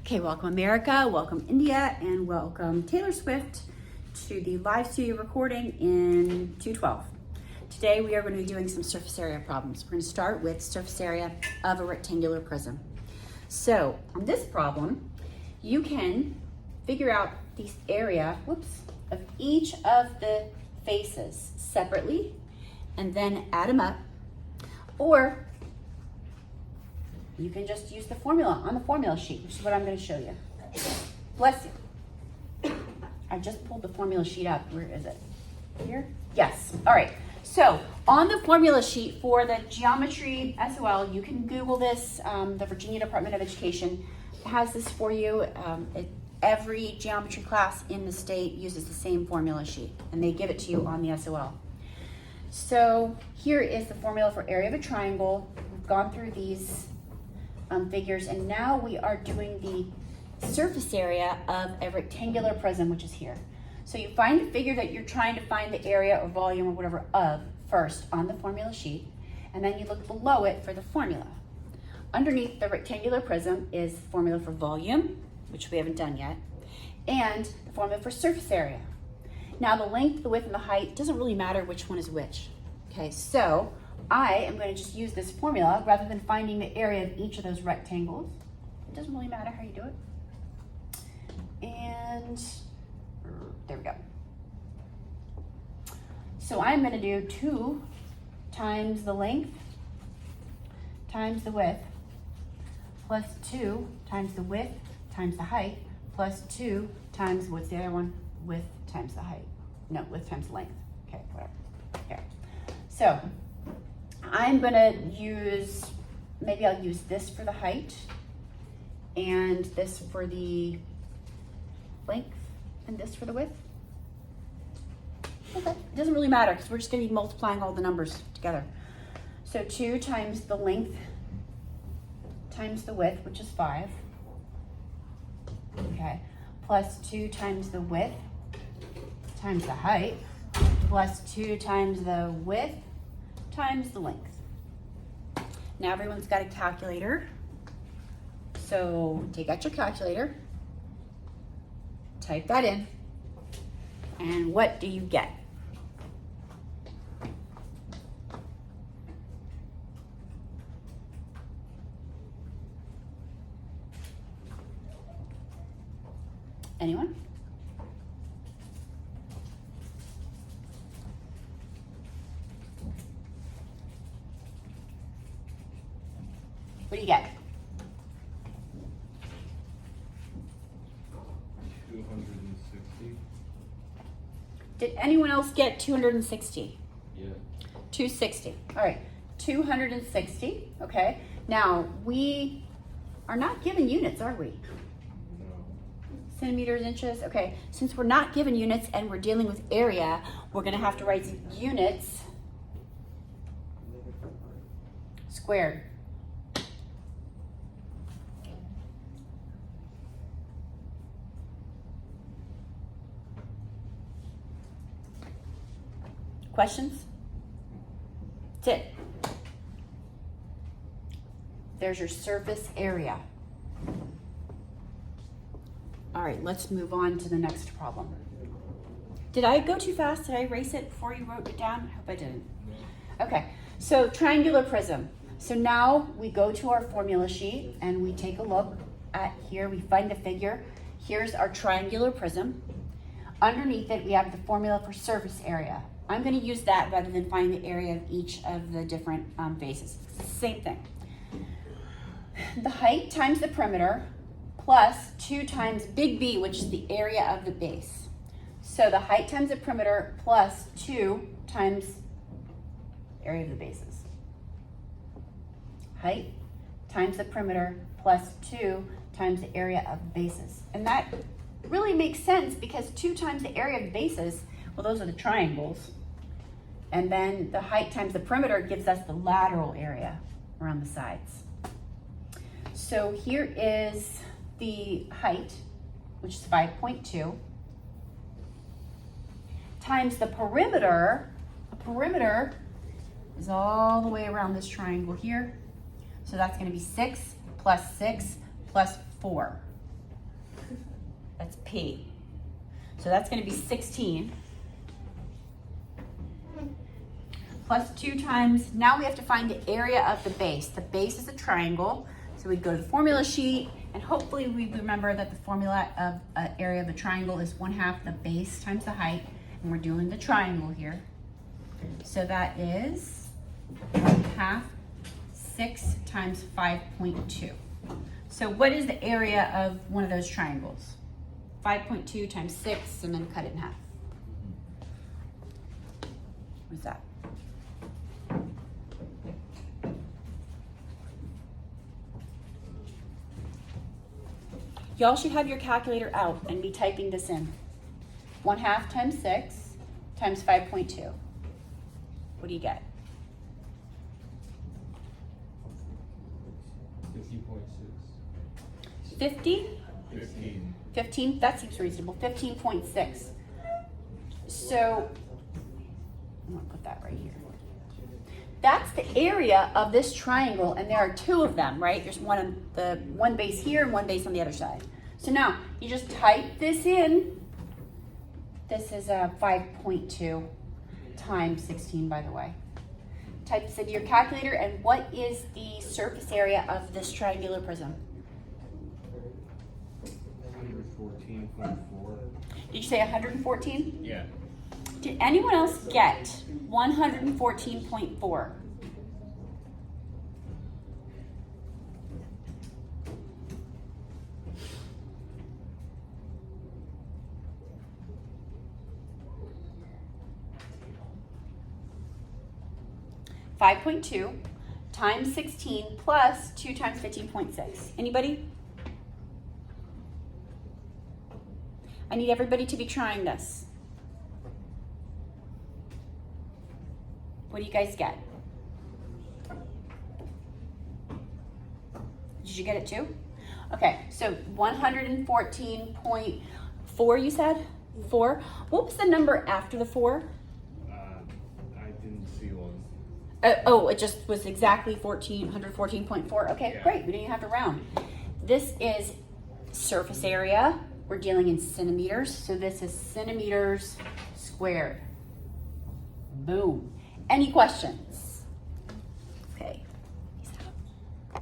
Okay, welcome America, welcome India, and welcome Taylor Swift to the live studio recording in 212. Today we are going to be doing some surface area problems. We're going to start with surface area of a rectangular prism. So on this problem, you can figure out the area, of each of the faces separately and then add them up, or you can just use the formula on the formula sheet, which is what I'm going to show you. Bless you. I just pulled the formula sheet up. Where is it? Here? Yes. All right. So on the formula sheet for the geometry SOL, you can Google this. The Virginia Department of Education has this for you. Every geometry class in the state uses the same formula sheet, and they give it to you on the SOL. So here is the formula for area of a triangle. We've gone through these figures, and now we are doing the surface area of a rectangular prism, which is here. So you find the figure that you're trying to find the area or volume or whatever of first on the formula sheet, and then you look below it for the formula. Underneath the rectangular prism is the formula for volume, which we haven't done yet, and the formula for surface area. Now the length, the width, and the height doesn't really matter which one is which. Okay, so I am going to just use this formula rather than finding the area of each of those rectangles. It doesn't really matter how you do it. And there we go. So I'm going to do 2 times the length times the width plus 2 times the width times the height plus 2 times, what's the other one? Width times the height. No, width times the length. Okay, whatever. Here. So I'm gonna use, maybe I'll use this for the height and this for the length and this for the width. Okay, it doesn't really matter because we're just gonna be multiplying all the numbers together. So 2 times the length times the width, which is 5. Okay, plus 2 times the width times the height plus 2 times the width times the length. Now everyone's got a calculator. So take out your calculator, type that in, and what do you get? Anyone? What do you get? 260. Did anyone else get 260? Yeah. 260. All right, 260. Okay. Now we are not given units, are we? No. Centimeters, inches. Okay. Since we're not given units and we're dealing with area, we're going to have to write units squared. Questions? That's it. There's your surface area. All right, let's move on to the next problem. Did I go too fast? Did I erase it before you wrote it down? I hope I didn't. Okay, so triangular prism. So now we go to our formula sheet and we take a look at here. We find the figure. Here's our triangular prism. Underneath it, we have the formula for surface area. I'm going to use that rather than find the area of each of the different faces. Same thing. The height times the perimeter plus 2 times big B, which is the area of the base. So the height times the perimeter plus 2 times area of the bases. Height times the perimeter plus 2 times the area of bases. And that really makes sense because 2 times the area of the bases, well, those are the triangles. And then the height times the perimeter gives us the lateral area around the sides. So here is the height, which is 5.2, times the perimeter. The perimeter is all the way around this triangle here. So that's going to be 6 plus 6 plus 4. That's P. So that's going to be 16. Plus 2 times, now we have to find the area of the base. The base is a triangle. So we go to the formula sheet, and hopefully we remember that the formula of an area of a triangle is 1/2 the base times the height. And we're doing the triangle here. So that is 1/2 6 times 5.2. So what is the area of one of those triangles? 5.2 times 6, and then cut it in half. What's that? Y'all should have your calculator out and be typing this in. 1/2 times 6 times 5.2. What do you get? 50.6. 50? 15. 15? That seems reasonable. 15.6. So, I'm going to put that right here. That's the area of this triangle, and there are 2 of them, right? There's one base here and one base on the other side. So now, you just type this in. This is a 5.2 times 16, by the way. Type this into your calculator, and what is the surface area of this triangular prism? 114.4. Did you say 114? Yeah. Did anyone else get 114.4? $5.2 times 16 plus 2 times 15.6. Anybody? I need everybody to be trying this. What do you guys get? Did you get it too? Okay, so 114.4 you said? 4. What was the number after the 4? I didn't see one. Oh, it just was exactly 114.4. Okay, Yeah. great. We didn't even have to round. This is surface area. We're dealing in centimeters, so this is centimeters squared. Boom. Any question?